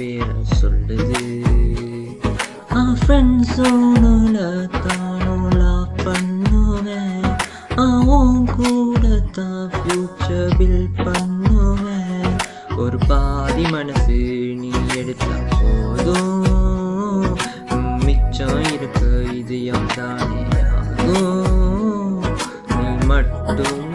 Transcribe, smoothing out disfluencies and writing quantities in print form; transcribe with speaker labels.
Speaker 1: பேரை சொல்லுது. ஃப்ரெண்ட்ஸ் ஒன்றுல தானோலா பண்ணுவேன். உன் கூட தான் ஃபியூச்சர் பில்ட் பண்ணுவேன். ஒரு பாதி மனசு நீ எடுத்தா போதும், மிச்சம் இருக்க இது யாதானே ஆகும். நீ மட்டும்